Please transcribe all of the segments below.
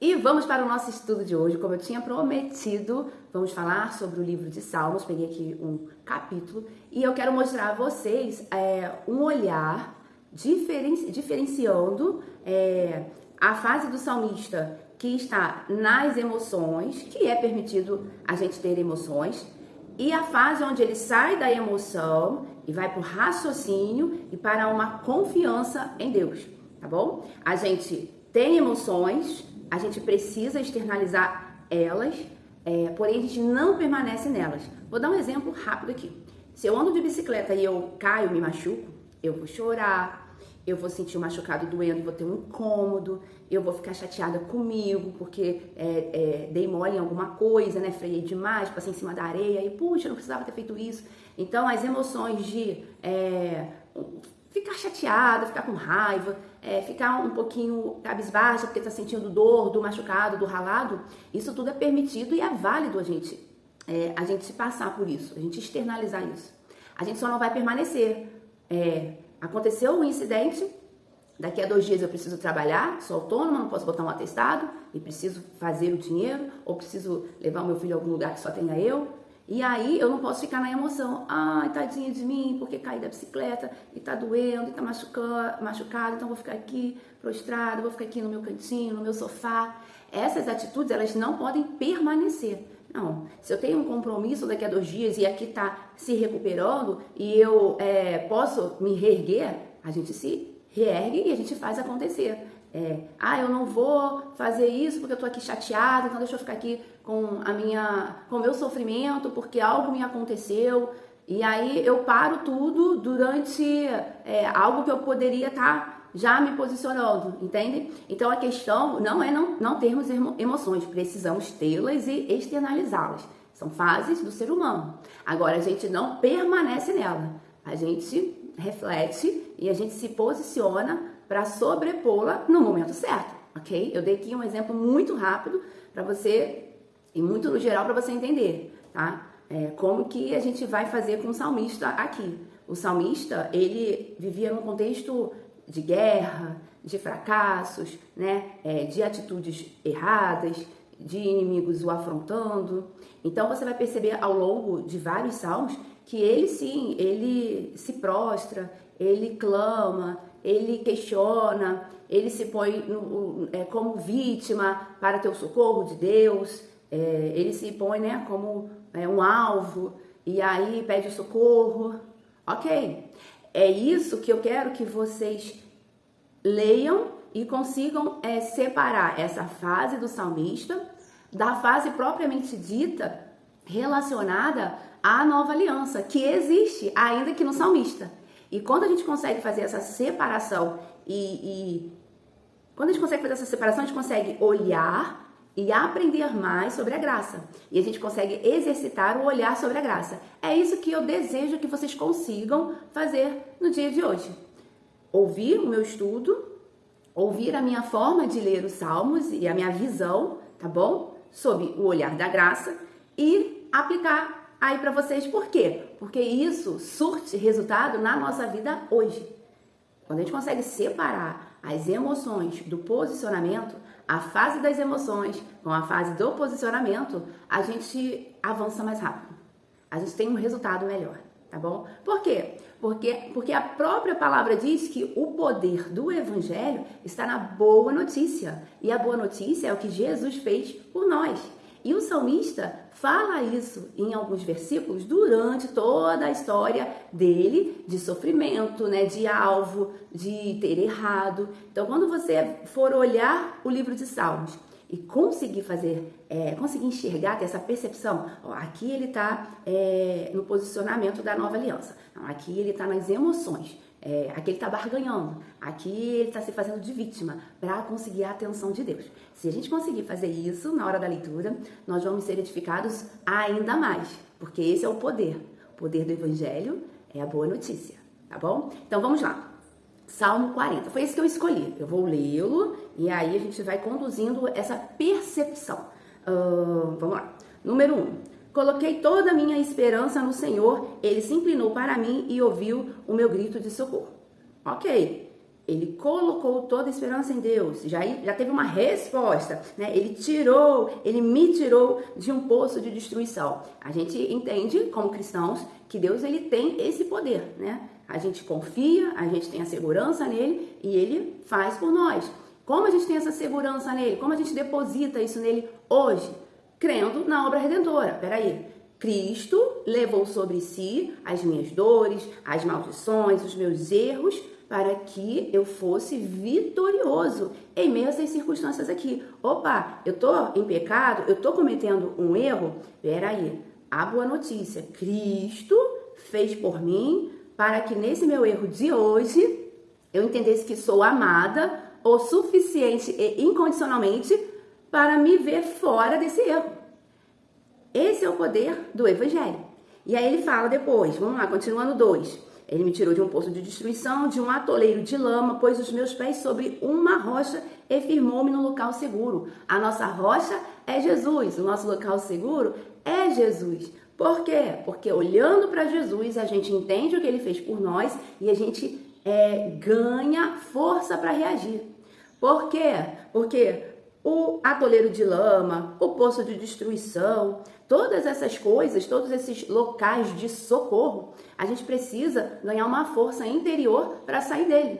E vamos para o nosso estudo de hoje. Como eu tinha prometido, vamos falar sobre o livro de Salmos. Peguei aqui um capítulo e eu quero mostrar a vocês um olhar diferenciando a fase do salmista que está nas emoções, que é permitido a gente ter emoções, e a fase onde ele sai da emoção e vai para o raciocínio e para uma confiança em Deus, tá bom? A gente tem emoções, a gente precisa externalizar elas, porém a gente não permanece nelas. Vou dar um exemplo rápido aqui. Se eu ando de bicicleta e eu caio, me machuco, eu vou chorar, eu vou sentir o machucado doendo, vou ter um incômodo, eu vou ficar chateada comigo porque dei mole em alguma coisa, né? Freiei demais, passei em cima da areia e, puxa, eu não precisava ter feito isso. Então, as emoções de ficar chateada, ficar com raiva, ficar um pouquinho cabisbaixa porque tá sentindo dor do machucado, do ralado, isso tudo é permitido e é válido a gente se passar por isso, a gente externalizar isso. A gente só não vai permanecer. Aconteceu um incidente, daqui a 2 dias eu preciso trabalhar, sou autônoma, não posso botar um atestado e preciso fazer o dinheiro, ou preciso levar o meu filho a algum lugar que só tenha eu. E aí eu não posso ficar na emoção, ai, tadinha de mim, porque caí da bicicleta e tá doendo, e tá machucado, então vou ficar aqui prostrada, vou ficar aqui no meu cantinho, no meu sofá. Essas atitudes, elas não podem permanecer. Não, se eu tenho um compromisso daqui a 2 dias e aqui tá se recuperando e eu posso me reerguer, a gente se reergue e a gente faz acontecer. Eu não vou fazer isso porque eu tô aqui chateada, então deixa eu ficar aqui com o meu sofrimento porque algo me aconteceu. E aí eu paro tudo durante algo que eu poderia estar já me posicionando, entende? Então a questão não é não termos emoções, precisamos tê-las e externalizá-las. São fases do ser humano. Agora a gente não permanece nela, a gente reflete e a gente se posiciona para sobrepô-la no momento certo, ok? Eu dei aqui um exemplo muito rápido para você, e muito no geral para você entender, tá? Como que a gente vai fazer com o salmista aqui. O salmista, ele vivia num contexto de guerra, de fracassos, né? De atitudes erradas, de inimigos o afrontando. Então você vai perceber ao longo de vários salmos que ele sim, ele se prostra, ele clama, ele questiona, ele se põe como vítima para ter o socorro de Deus, ele se põe, né, como um alvo e aí pede socorro. Ok, é isso que eu quero que vocês leiam e consigam separar essa fase do salmista da fase propriamente dita relacionada à nova aliança, que existe ainda que no salmista. E quando a gente consegue fazer essa separação quando a gente consegue fazer essa separação, a gente consegue olhar e aprender mais sobre a graça. E a gente consegue exercitar o olhar sobre a graça. É isso que eu desejo que vocês consigam fazer no dia de hoje. Ouvir o meu estudo, ouvir a minha forma de ler os salmos e a minha visão, tá bom? Sob o olhar da graça e aplicar aí para vocês. Por quê? Porque isso surte resultado na nossa vida hoje. Quando a gente consegue separar as emoções do posicionamento, a fase das emoções com a fase do posicionamento, a gente avança mais rápido. A gente tem um resultado melhor, tá bom? Por quê? Porque a própria palavra diz que o poder do evangelho está na boa notícia. E a boa notícia é o que Jesus fez por nós. E o salmista fala isso em alguns versículos durante toda a história dele de sofrimento, né, de alvo, de ter errado. Então, quando você for olhar o livro de Salmos e conseguir conseguir enxergar, ter essa percepção, aqui ele está no posicionamento da nova aliança, aqui ele está nas emoções, aqui ele está barganhando, aqui ele está se fazendo de vítima para conseguir a atenção de Deus. Se a gente conseguir fazer isso na hora da leitura, nós vamos ser edificados ainda mais, porque esse é o poder. O poder do evangelho é a boa notícia, tá bom? Então vamos lá. Salmo 40, foi esse que eu escolhi. Eu vou lê-lo e aí a gente vai conduzindo essa percepção. Vamos lá. Número 1. Coloquei toda a minha esperança no Senhor, Ele se inclinou para mim e ouviu o meu grito de socorro. Ok, Ele colocou toda a esperança em Deus, já teve uma resposta, né? Ele me tirou de um poço de destruição. A gente entende, como cristãos, que Deus ele tem esse poder, né? A gente confia, a gente tem a segurança nele e ele faz por nós. Como a gente tem essa segurança nele? Como a gente deposita isso nele hoje? Crendo na obra redentora. Peraí. Cristo levou sobre si as minhas dores, as maldições, os meus erros, para que eu fosse vitorioso em meio a essas circunstâncias aqui. Opa, eu tô em pecado, eu tô cometendo um erro? Peraí, a boa notícia, Cristo fez por mim para que nesse meu erro de hoje eu entendesse que sou amada o suficiente e incondicionalmente para me ver fora desse erro. Esse é o poder do Evangelho. E aí ele fala depois, vamos lá, continuando 2. Ele me tirou de um poço de destruição, de um atoleiro de lama, pôs os meus pés sobre uma rocha e firmou-me no local seguro. A nossa rocha é Jesus, o nosso local seguro é Jesus. Por quê? Porque olhando para Jesus, a gente entende o que ele fez por nós e a gente ganha força para reagir. Por quê? Porque o atoleiro de lama, o poço de destruição, todas essas coisas, todos esses locais de socorro, a gente precisa ganhar uma força interior para sair dele.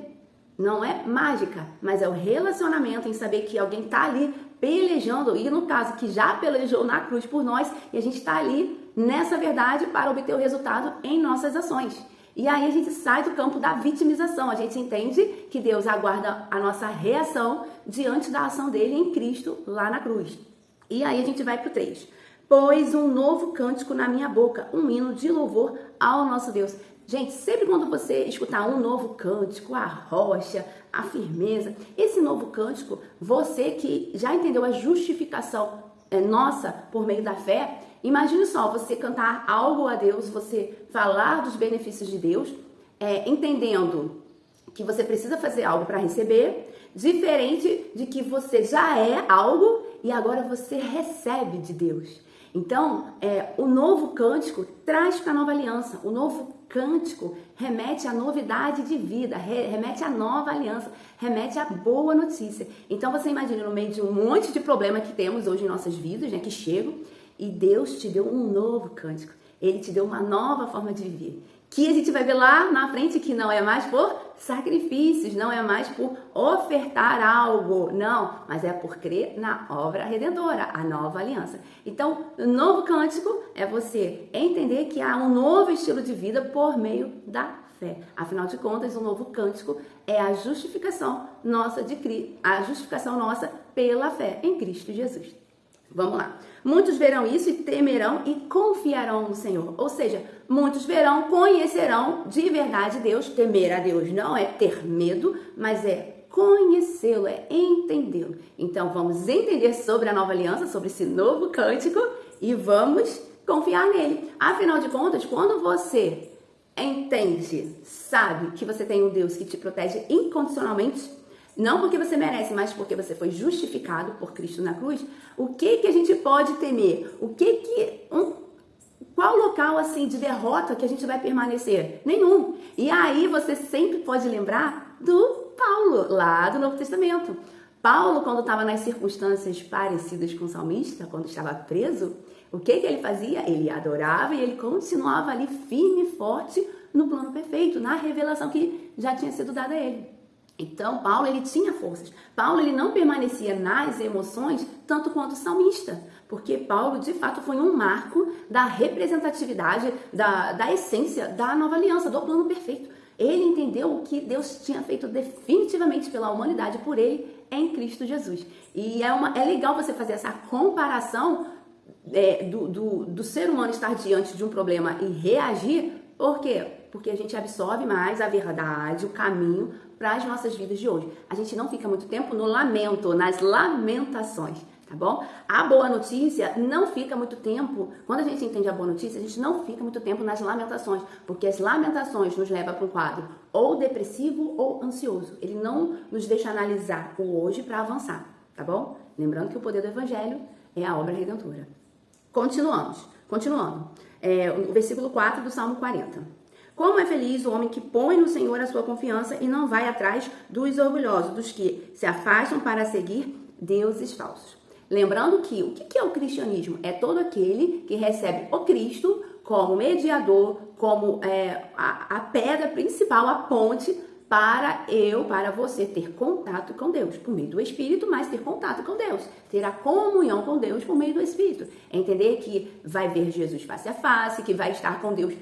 Não é mágica, mas é o relacionamento em saber que alguém está ali pelejando, e no caso que já pelejou na cruz por nós, e a gente está ali nessa verdade para obter o resultado em nossas ações. E aí a gente sai do campo da vitimização, a gente entende que Deus aguarda a nossa reação diante da ação dele em Cristo lá na cruz. E aí a gente vai para o 3. Pôs um novo cântico na minha boca, um hino de louvor ao nosso Deus. Gente, sempre quando você escutar um novo cântico, a rocha, a firmeza, esse novo cântico, você que já entendeu a justificação nossa por meio da fé, imagine só, você cantar algo a Deus, você falar dos benefícios de Deus, entendendo que você precisa fazer algo para receber, diferente de que você já é algo e agora você recebe de Deus. Então, o novo cântico traz para a nova aliança. O novo cântico remete à novidade de vida, remete à nova aliança, remete à boa notícia. Então, você imagina no meio de um monte de problema que temos hoje em nossas vidas, né, que chegam, e Deus te deu um novo cântico. Ele te deu uma nova forma de viver. Que a gente vai ver lá na frente que não é mais por sacrifícios, não é mais por ofertar algo, não, mas é por crer na obra redentora, a nova aliança. Então, o novo cântico é você entender que há um novo estilo de vida por meio da fé. Afinal de contas, o novo cântico é a justificação nossa a justificação nossa pela fé em Cristo Jesus. Vamos lá. Muitos verão isso e temerão e confiarão no Senhor. Ou seja, muitos verão, conhecerão de verdade Deus. Temer a Deus não é ter medo, mas é conhecê-lo, é entendê-lo. Então, vamos entender sobre a nova aliança, sobre esse novo cântico e vamos confiar nele. Afinal de contas, quando você entende, sabe que você tem um Deus que te protege incondicionalmente, não porque você merece, mas porque você foi justificado por Cristo na cruz, o que a gente pode temer? Qual local assim de derrota que a gente vai permanecer? Nenhum. E aí você sempre pode lembrar do Paulo, lá do Novo Testamento. Paulo, quando estava nas circunstâncias parecidas com o salmista, quando estava preso, o que ele fazia? Ele adorava e ele continuava ali firme e forte no plano perfeito, na revelação que já tinha sido dada a ele. Então, Paulo, ele tinha forças. Paulo, ele não permanecia nas emoções tanto quanto o salmista, porque Paulo, de fato, foi um marco da representatividade, da essência da nova aliança, do plano perfeito. Ele entendeu o que Deus tinha feito definitivamente pela humanidade por ele em Cristo Jesus. E é legal você fazer essa comparação do ser humano estar diante de um problema e reagir. Por quê? Porque a gente absorve mais a verdade, o caminho para as nossas vidas de hoje. A gente não fica muito tempo no lamento, nas lamentações, tá bom? A boa notícia não fica muito tempo, quando a gente entende a boa notícia, a gente não fica muito tempo nas lamentações, porque as lamentações nos levam para um quadro ou depressivo ou ansioso. Ele não nos deixa analisar o hoje para avançar, tá bom? Lembrando que o poder do Evangelho é a obra redentora. Continuando. O versículo 4 do Salmo 40. Como é feliz o homem que põe no Senhor a sua confiança e não vai atrás dos orgulhosos, dos que se afastam para seguir deuses falsos. Lembrando que o que é o cristianismo? É todo aquele que recebe o Cristo como mediador, como a pedra principal, a ponte para você ter contato com Deus por meio do Espírito, mas ter contato com Deus, ter a comunhão com Deus por meio do Espírito. Entender que vai ver Jesus face a face, que vai estar com Deus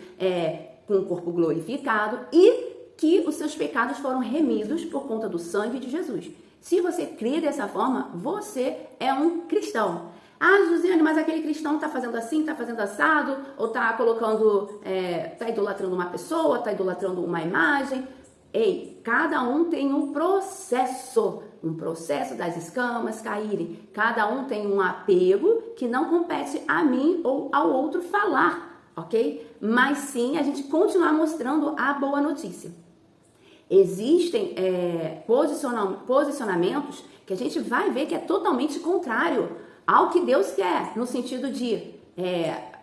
com o corpo glorificado e que os seus pecados foram remidos por conta do sangue de Jesus. Se você crê dessa forma, você é um cristão. Ah, Josiane, mas aquele cristão está fazendo assim, está fazendo assado, ou está colocando, está idolatrando uma pessoa, está idolatrando uma imagem. Ei, cada um tem um processo das escamas caírem. Cada um tem um apego que não compete a mim ou ao outro falar, ok? Mas sim a gente continuar mostrando a boa notícia. Existem posicionamentos que a gente vai ver que é totalmente contrário ao que Deus quer, no sentido de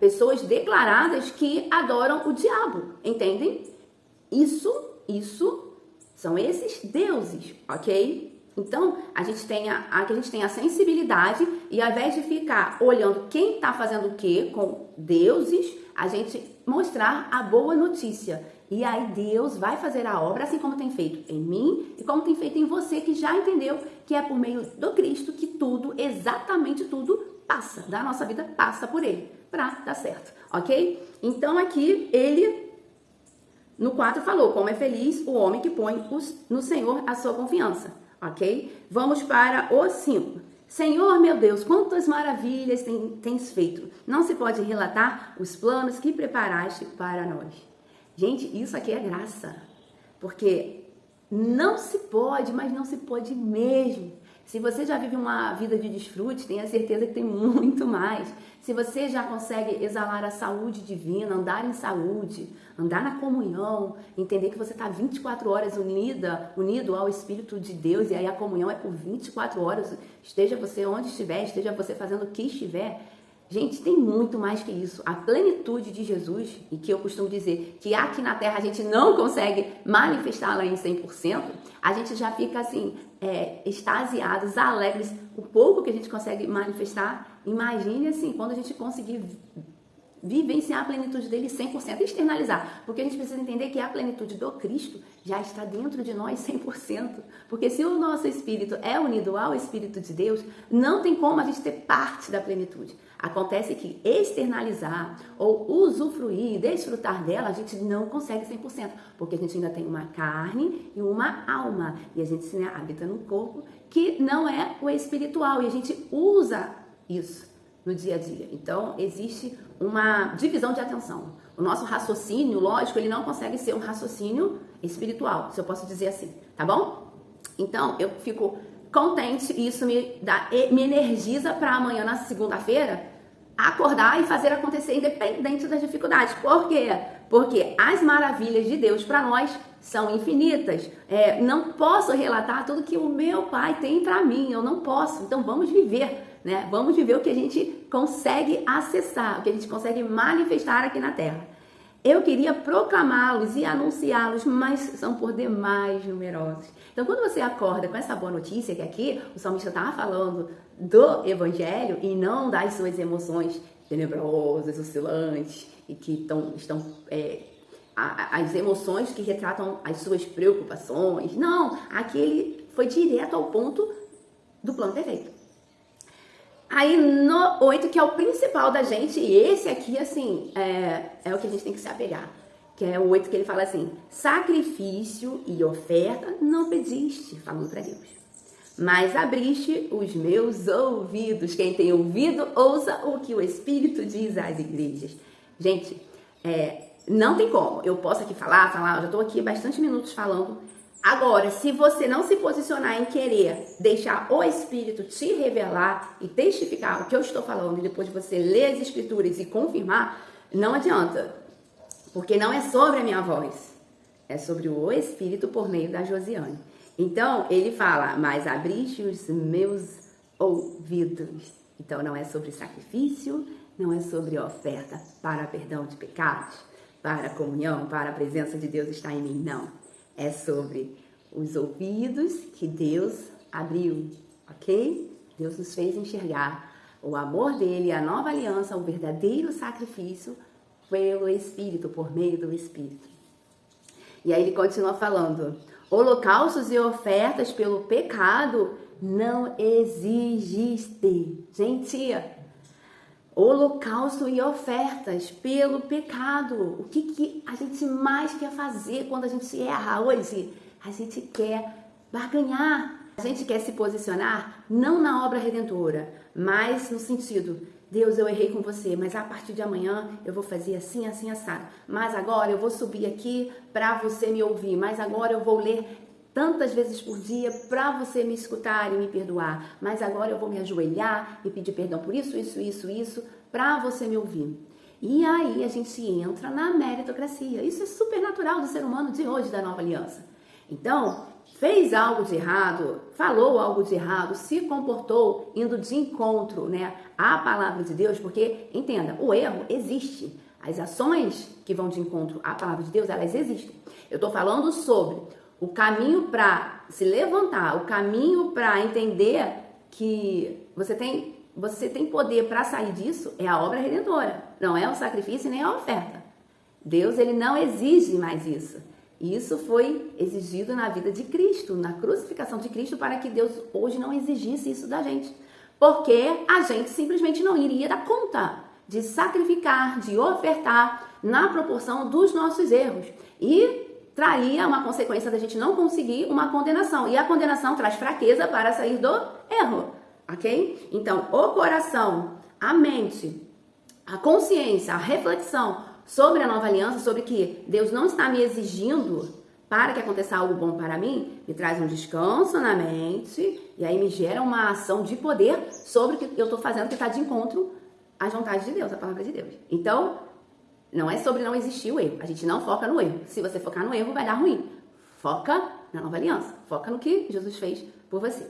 pessoas declaradas que adoram o diabo, entendem? Isso são esses deuses, ok? Então, a gente tem a sensibilidade e ao invés de ficar olhando quem está fazendo o que com deuses, a gente mostrar a boa notícia. E aí Deus vai fazer a obra, assim como tem feito em mim e como tem feito em você, que já entendeu que é por meio do Cristo que tudo, exatamente tudo, passa. Da nossa vida passa por Ele, para dar certo, ok? Então aqui ele... No 4 falou, como é feliz o homem que põe no Senhor a sua confiança, ok? Vamos para o 5. Senhor, meu Deus, quantas maravilhas tens feito. Não se pode relatar os planos que preparaste para nós. Gente, isso aqui é graça, porque não se pode, mas não se pode mesmo. Se você já vive uma vida de desfrute, tenha certeza que tem muito mais. Se você já consegue exalar a saúde divina, andar em saúde, andar na comunhão, entender que você está 24 horas unido ao Espírito de Deus, e aí a comunhão é por 24 horas, esteja você onde estiver, esteja você fazendo o que estiver. Gente, tem muito mais que isso. A plenitude de Jesus, e que eu costumo dizer que aqui na Terra a gente não consegue manifestá-la em 100%, a gente já fica assim, extasiados, alegres, o pouco que a gente consegue manifestar. Imagine assim, quando a gente conseguir vivenciar a plenitude dele 100%, externalizar, porque a gente precisa entender que a plenitude do Cristo já está dentro de nós 100%, porque se o nosso espírito é unido ao Espírito de Deus, não tem como a gente ter parte da plenitude. Acontece que externalizar ou usufruir, desfrutar dela, a gente não consegue 100%, porque a gente ainda tem uma carne e uma alma, e a gente habita num corpo que não é o espiritual, e a gente usa isso no dia a dia. Então, existe uma divisão de atenção. O nosso raciocínio, lógico, ele não consegue ser um raciocínio espiritual, se eu posso dizer assim, tá bom? Então, eu fico contente e isso me energiza para amanhã, na segunda-feira, acordar e fazer acontecer independente das dificuldades. Por quê? Porque as maravilhas de Deus para nós são infinitas. Não posso relatar tudo que o meu Pai tem para mim, eu não posso. Então, vamos viver. Vamos viver o que a gente consegue acessar, o que a gente consegue manifestar aqui na Terra. Eu queria proclamá-los e anunciá-los, mas são por demais numerosos. Então, quando você acorda com essa boa notícia, que aqui o salmista estava falando do Evangelho e não das suas emoções tenebrosas, oscilantes, e que estão as emoções que retratam as suas preocupações. Não, aqui ele foi direto ao ponto do plano perfeito. Aí no 8, que é o principal da gente, e esse aqui, assim, é o que a gente tem que se apegar, que é o 8 que ele fala assim, sacrifício e oferta não pediste, falando para Deus, mas abriste os meus ouvidos. Quem tem ouvido, ouça o que o Espírito diz às igrejas. Gente, não tem como, eu posso aqui falar, eu já estou aqui bastante minutos falando. Agora, se você não se posicionar em querer deixar o Espírito te revelar e testificar o que eu estou falando, e depois você ler as Escrituras e confirmar, não adianta. Porque não é sobre a minha voz, é sobre o Espírito por meio da Josiane. Então, ele fala, mas abriste os meus ouvidos. Então, não é sobre sacrifício, não é sobre oferta para perdão de pecados. para a comunhão, para a presença de Deus estar em mim. Não. É sobre os ouvidos que Deus abriu, ok? Deus nos fez enxergar o amor dele, a nova aliança, o verdadeiro sacrifício pelo Espírito, por meio do Espírito. E aí ele continua falando: holocaustos e ofertas pelo pecado não existem. Gente, holocausto e ofertas pelo pecado. O que a gente mais quer fazer quando a gente erra hoje? A gente quer barganhar. A gente quer se posicionar não na obra redentora, mas no sentido: Deus, eu errei com você, mas a partir de amanhã eu vou fazer assim, assim, assado. Mas agora eu vou subir aqui para você me ouvir. Mas agora eu vou ler tantas vezes por dia para você me escutar e me perdoar. Mas agora eu vou me ajoelhar e pedir perdão por isso, para você me ouvir. E aí a gente entra na meritocracia. Isso é super natural do ser humano de hoje, da nova aliança. Então, fez algo de errado, falou algo de errado, se comportou indo de encontro, né, à palavra de Deus, porque, entenda, o erro existe. As ações que vão de encontro à palavra de Deus, elas existem. Eu estou falando sobre o caminho para se levantar, o caminho para entender que você tem poder para sair disso, é a obra redentora, não é o sacrifício nem a oferta. Deus, ele não exige mais isso. Isso foi exigido na vida de Cristo, na crucificação de Cristo, para que Deus hoje não exigisse isso da gente. Porque a gente simplesmente não iria dar conta de sacrificar, de ofertar na proporção dos nossos erros. E traria uma consequência da gente não conseguir uma condenação. E a condenação traz fraqueza para sair do erro, ok? Então, o coração, a mente, a consciência, a reflexão sobre a nova aliança, sobre que Deus não está me exigindo para que aconteça algo bom para mim, me traz um descanso na mente e aí me gera uma ação de poder sobre o que eu estou fazendo que está de encontro às vontades de Deus, à palavra de Deus. Então, não é sobre não existir o erro. A gente não foca no erro. Se você focar no erro, vai dar ruim. Foca na nova aliança. Foca no que Jesus fez por você.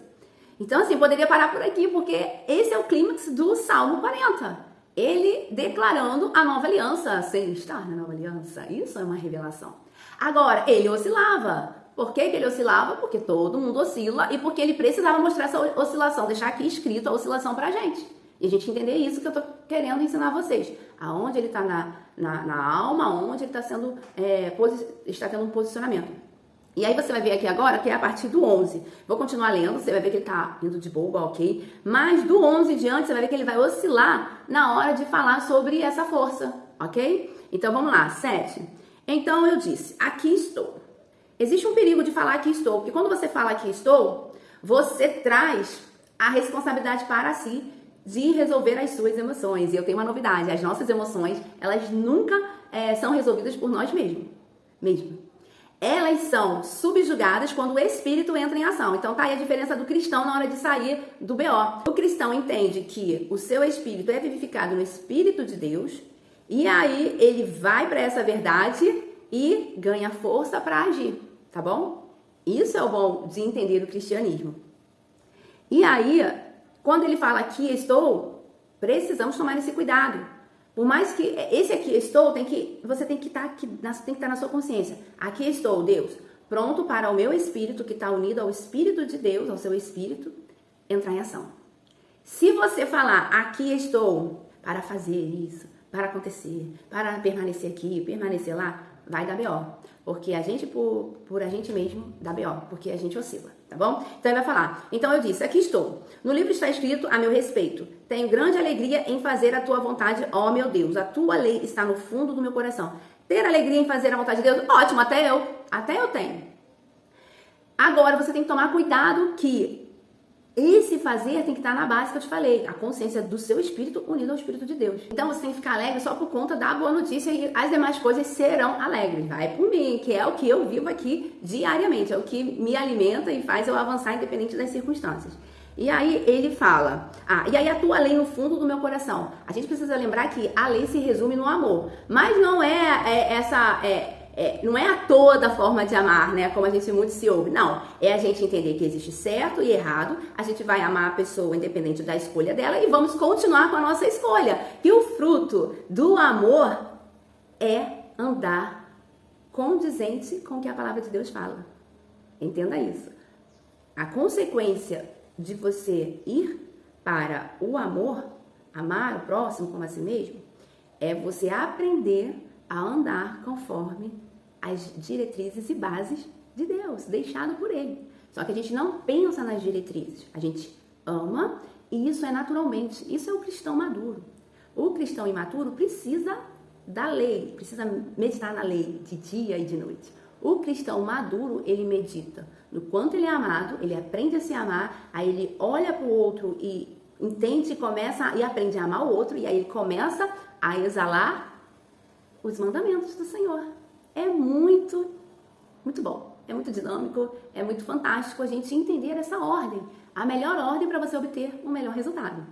Então, assim, poderia parar por aqui, porque esse é o clímax do Salmo 40. Ele declarando a nova aliança, sem estar na nova aliança. Isso é uma revelação. Agora, ele oscilava. Por que ele oscilava? Porque todo mundo oscila e porque ele precisava mostrar essa oscilação, deixar aqui escrito a oscilação pra gente. E a gente entender isso que eu tô querendo ensinar vocês. Aonde ele está na alma, onde ele está está tendo um posicionamento. E aí você vai ver aqui agora que é a partir do 11. Vou continuar lendo, você vai ver que ele está indo de boa, ok? Mas do 11 em diante, você vai ver que ele vai oscilar na hora de falar sobre essa força, ok? Então vamos lá, 7. Então eu disse, aqui estou. Existe um perigo de falar aqui estou, porque quando você fala aqui estou, você traz a responsabilidade para si de resolver as suas emoções. E eu tenho uma novidade, as nossas emoções, elas nunca são resolvidas por nós mesmos. Elas são subjugadas quando o Espírito entra em ação. Então tá aí a diferença do cristão na hora de sair do BO. O cristão entende que o seu espírito é vivificado no Espírito de Deus e aí ele vai para essa verdade e ganha força para agir, tá bom? Isso é o bom de entender o cristianismo. E aí, quando ele fala aqui estou, precisamos tomar esse cuidado. Por mais que esse aqui estou, você tem que estar na sua consciência. Aqui estou, Deus, pronto para o meu espírito, que está unido ao Espírito de Deus, ao seu espírito, entrar em ação. Se você falar, aqui estou, para fazer isso, para acontecer, para permanecer aqui, permanecer lá, vai dar BO. Porque a gente, por a gente mesmo, dá BO, porque a gente oscila, tá bom? Então ele vai falar, então eu disse, aqui estou. No livro está escrito a meu respeito. Tenho grande alegria em fazer a tua vontade, ó meu Deus. A tua lei está no fundo do meu coração. Ter alegria em fazer a vontade de Deus, ótimo, até eu tenho. Agora você tem que tomar cuidado que esse fazer tem que estar na base que eu te falei, a consciência do seu espírito unido ao Espírito de Deus. Então você tem que ficar alegre só por conta da boa notícia e as demais coisas serão alegres. Vai por mim, que é o que eu vivo aqui diariamente, é o que me alimenta e faz eu avançar independente das circunstâncias. E aí ele fala, e aí a tua lei no fundo do meu coração. A gente precisa lembrar que a lei se resume no amor, mas não não é a toda forma de amar, né? Como a gente muito se ouve. Não, é a gente entender que existe certo e errado, a gente vai amar a pessoa independente da escolha dela e vamos continuar com a nossa escolha. E o fruto do amor é andar condizente com o que a palavra de Deus fala. Entenda isso. A consequência de você ir para o amor, amar o próximo como a si mesmo, é você aprender a andar conforme as diretrizes e bases de Deus, deixado por Ele. Só que a gente não pensa nas diretrizes, a gente ama e isso é naturalmente, isso é o cristão maduro. O cristão imaturo precisa da lei, precisa meditar na lei de dia e de noite. O cristão maduro, ele medita no quanto ele é amado, ele aprende a se amar, aí ele olha para o outro e entende e aprende a amar o outro, e aí ele começa a exalar os mandamentos do Senhor. É muito, muito bom, é muito dinâmico, é muito fantástico a gente entender essa ordem, a melhor ordem para você obter um melhor resultado.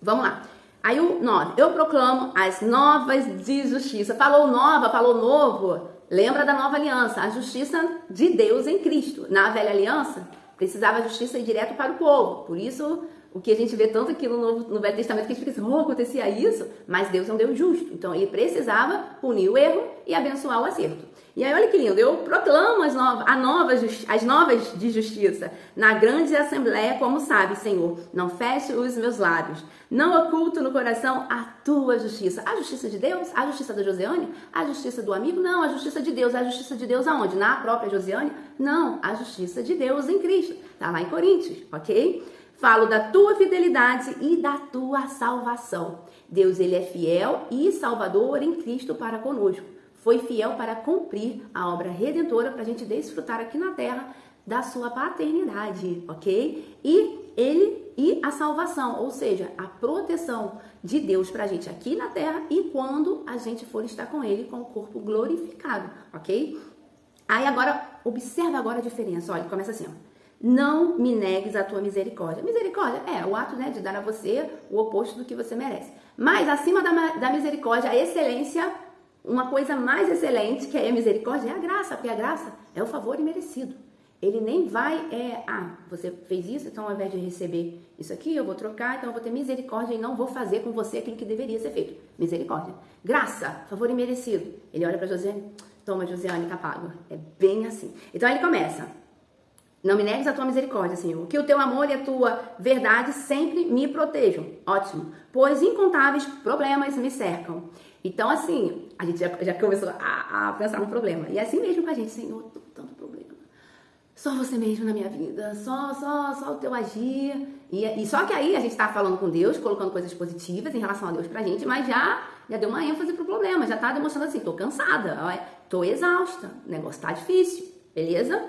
Vamos lá. Aí o 9, eu proclamo as novas de justiça. Falou nova, falou novo, lembra da nova aliança, a justiça de Deus em Cristo. Na velha aliança, precisava a justiça ir direto para o povo, por isso o que a gente vê tanto aqui no Velho Testamento, que a gente fica assim, acontecia isso, mas Deus é um Deus justo. Então, ele precisava punir o erro e abençoar o acerto. E aí, olha que lindo, eu proclamo as novas de justiça na grande assembleia, como sabe, Senhor, não feche os meus lábios, não oculto no coração a tua justiça. A justiça de Deus? A justiça da Josiane? A justiça do amigo? Não, a justiça de Deus. A justiça de Deus aonde? Na própria Josiane? Não, a justiça de Deus em Cristo. Tá lá em Coríntios, ok? Falo da tua fidelidade e da tua salvação. Deus, ele é fiel e salvador em Cristo para conosco. Foi fiel para cumprir a obra redentora para a gente desfrutar aqui na terra da sua paternidade, ok? E a salvação, ou seja, a proteção de Deus para a gente aqui na terra e quando a gente for estar com ele com o corpo glorificado, ok? Aí agora, observa agora a diferença, olha, começa assim, ó. Não me negues a tua misericórdia. Misericórdia é o ato, né, de dar a você o oposto do que você merece. Mas acima da misericórdia, a excelência, uma coisa mais excelente que é a misericórdia é a graça, porque a graça é o favor imerecido. Ele nem vai, você fez isso, então ao invés de receber isso aqui, eu vou trocar, então eu vou ter misericórdia e não vou fazer com você aquilo que deveria ser feito. Misericórdia. Graça, favor imerecido. Ele olha para Josiane, toma Josiane, tá pago. É bem assim. Então ele começa. Não me negues a tua misericórdia, Senhor, que o teu amor e a tua verdade sempre me protejam. Ótimo. Pois incontáveis problemas me cercam. Então, assim, a gente já começou a pensar no problema. E é assim mesmo com a gente, Senhor, tanto problema. Só você mesmo na minha vida, só o teu agir. E só que aí a gente tá falando com Deus, colocando coisas positivas em relação a Deus pra gente, mas já deu uma ênfase pro problema, já tá demonstrando assim, tô cansada, tô exausta, o negócio tá difícil, beleza?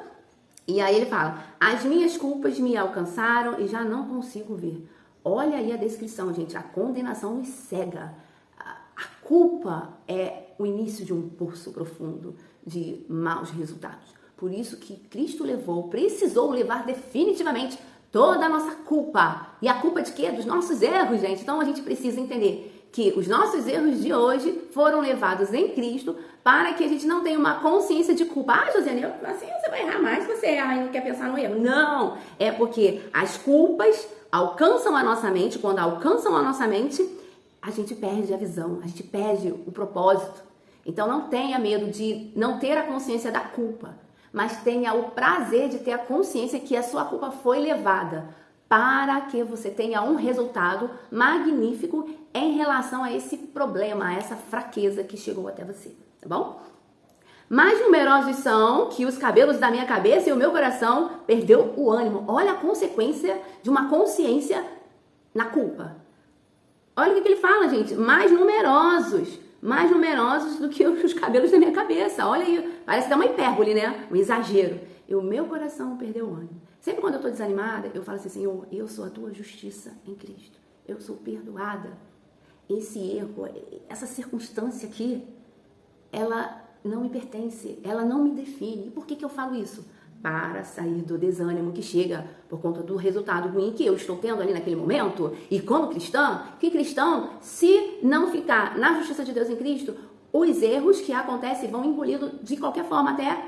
E aí ele fala, as minhas culpas me alcançaram e já não consigo ver. Olha aí a descrição, gente, a condenação nos cega. A culpa é o início de um poço profundo de maus resultados. Por isso que Cristo precisou levar definitivamente toda a nossa culpa. E a culpa de quê? Dos nossos erros, gente. Então a gente precisa entender que os nossos erros de hoje foram levados em Cristo para que a gente não tenha uma consciência de culpa. Josiane, assim você vai errar mais se você erra e não quer pensar no erro. Não, é porque as culpas alcançam a nossa mente. Quando alcançam a nossa mente, a gente perde a visão, a gente perde o propósito. Então não tenha medo de não ter a consciência da culpa, mas tenha o prazer de ter a consciência que a sua culpa foi levada para que você tenha um resultado magnífico em relação a esse problema, a essa fraqueza que chegou até você, tá bom? Mais numerosos são que os cabelos da minha cabeça e o meu coração perdeu o ânimo. Olha a consequência de uma consciência na culpa. Olha o que ele fala, gente, mais numerosos do que os cabelos da minha cabeça. Olha aí, parece até uma hipérbole, né? Um exagero. E o meu coração perdeu o ânimo. Sempre quando eu estou desanimada, eu falo assim, Senhor, eu sou a tua justiça em Cristo. Eu sou perdoada. Esse erro, essa circunstância aqui, ela não me pertence, ela não me define. E por que eu falo isso? Para sair do desânimo que chega por conta do resultado ruim que eu estou tendo ali naquele momento. E como cristão, se não ficar na justiça de Deus em Cristo, os erros que acontecem vão engolidos de qualquer forma, até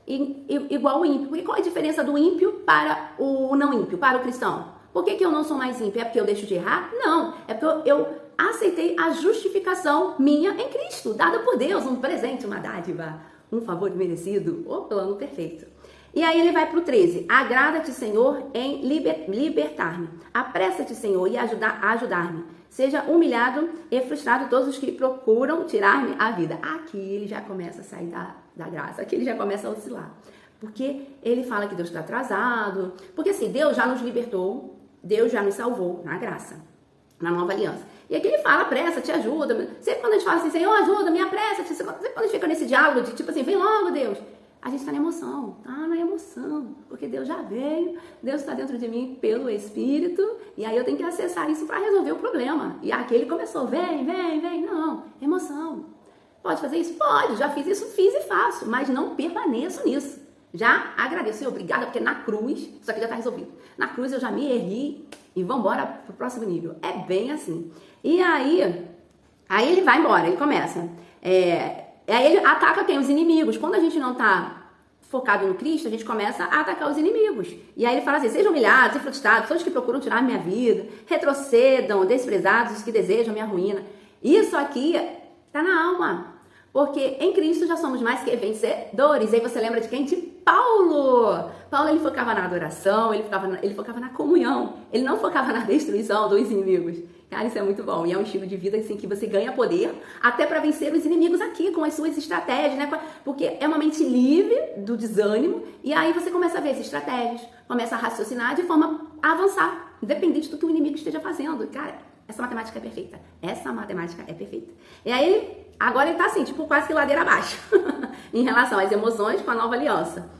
igual o ímpio. E qual é a diferença do ímpio para o não ímpio, para o cristão? Por que eu não sou mais ímpio? É porque eu deixo de errar? Não, é porque eu aceitei a justificação minha em Cristo, dada por Deus, um presente, uma dádiva, um favor merecido, o plano perfeito. E aí ele vai para o 13. Agrada-te, Senhor, em libertar-me. Apressa-te, Senhor, e ajudar-me. Seja humilhado e frustrado todos os que procuram tirar-me a vida. Aqui ele já começa a sair da graça. Aqui ele já começa a oscilar. Porque ele fala que Deus está atrasado. Porque assim, Deus já nos libertou. Deus já nos salvou na graça, na nova aliança. E aqui ele fala, apressa, te ajuda. Sempre quando a gente fala assim, Senhor, ajuda, me apressa. Sempre quando a gente fica nesse diálogo de tipo assim, vem logo, Deus. A gente está na emoção, na emoção, porque Deus já veio, Deus está dentro de mim pelo Espírito, e aí eu tenho que acessar isso para resolver o problema. E aqui ele começou, vem, não, emoção. Pode fazer isso? Pode, já fiz isso, fiz e faço, mas não permaneço nisso. Já agradeço, obrigada, porque na cruz, isso aqui já está resolvido. Na cruz eu já me ergui e vamos embora para o próximo nível. É bem assim. E aí ele vai embora, ele começa. Aí ele ataca quem? Os inimigos. Quando a gente não está focado no Cristo, a gente começa a atacar os inimigos. E aí ele fala assim, sejam humilhados e frustrados, todos que procuram tirar minha vida, retrocedam, desprezados os que desejam minha ruína. Isso aqui está na alma. Porque em Cristo já somos mais que vencedores. E aí você lembra de quem? De Paulo. Paulo, ele focava na adoração, ele focava na comunhão. Ele não focava na destruição dos inimigos. Cara, isso é muito bom. E é um estilo de vida assim que você ganha poder até para vencer os inimigos aqui, com as suas estratégias, né? Porque é uma mente livre do desânimo. E aí você começa a ver as estratégias, começa a raciocinar de forma a avançar, independente do que o inimigo esteja fazendo. Cara, essa matemática é perfeita. Essa matemática é perfeita. E aí, agora ele tá assim, tipo, quase que ladeira abaixo, em relação às emoções com a nova aliança.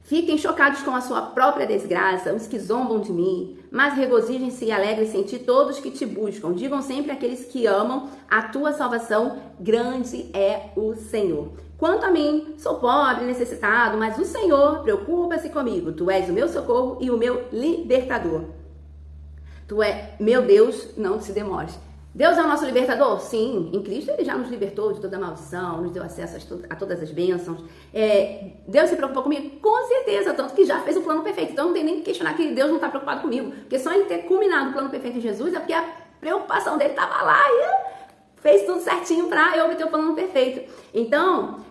Fiquem chocados com a sua própria desgraça, os que zombam de mim, mas regozijem-se e alegrem-se em ti todos que te buscam. Digam sempre àqueles que amam a tua salvação, grande é o Senhor. Quanto a mim, sou pobre e necessitado, mas o Senhor preocupa-se comigo. Tu és o meu socorro e o meu libertador. Tu é meu Deus, não te demores. Deus é o nosso libertador? Sim, em Cristo ele já nos libertou de toda maldição, nos deu acesso a todas as bênçãos. Deus se preocupou comigo? Com certeza, tanto que já fez o plano perfeito. Então não tem nem que questionar que Deus não está preocupado comigo. Porque só ele ter culminado o plano perfeito em Jesus é porque a preocupação dele estava lá e fez tudo certinho para eu obter o plano perfeito. Então,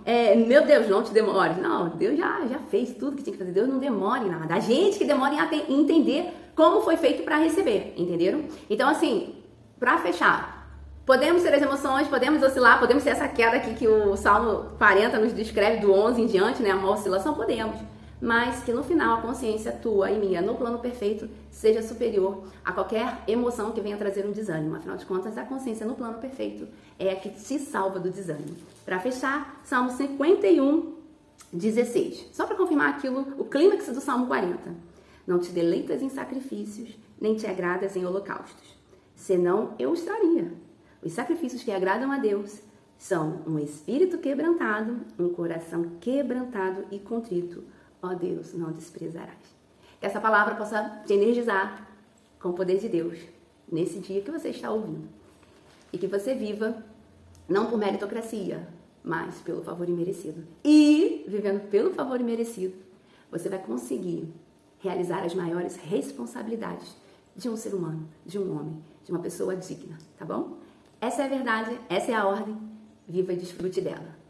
meu Deus, não te demore. Não, Deus já fez tudo que tinha que fazer. Deus não demora em nada. A gente que demora em entender como foi feito para receber, entenderam? Então, assim, para fechar, podemos ter as emoções, podemos oscilar, podemos ter essa queda aqui que o Salmo 40 nos descreve do 11 em diante, né? Uma oscilação, podemos. Mas que no final a consciência tua e minha, no plano perfeito, seja superior a qualquer emoção que venha trazer um desânimo. Afinal de contas, a consciência no plano perfeito é a que te salva do desânimo. Para fechar, Salmo 51, 16. Só para confirmar aquilo, o clímax do Salmo 40. Não te deleitas em sacrifícios, nem te agradas em holocaustos. Senão eu os traria. Os sacrifícios que agradam a Deus são um espírito quebrantado, um coração quebrantado e contrito. Ó Deus, não desprezarás. Que essa palavra possa te energizar com o poder de Deus nesse dia que você está ouvindo. E que você viva não por meritocracia, mas pelo favor imerecido. E, vivendo pelo favor imerecido, você vai conseguir realizar as maiores responsabilidades de um ser humano, de um homem, de uma pessoa digna, tá bom? Essa é a verdade, essa é a ordem, viva e desfrute dela.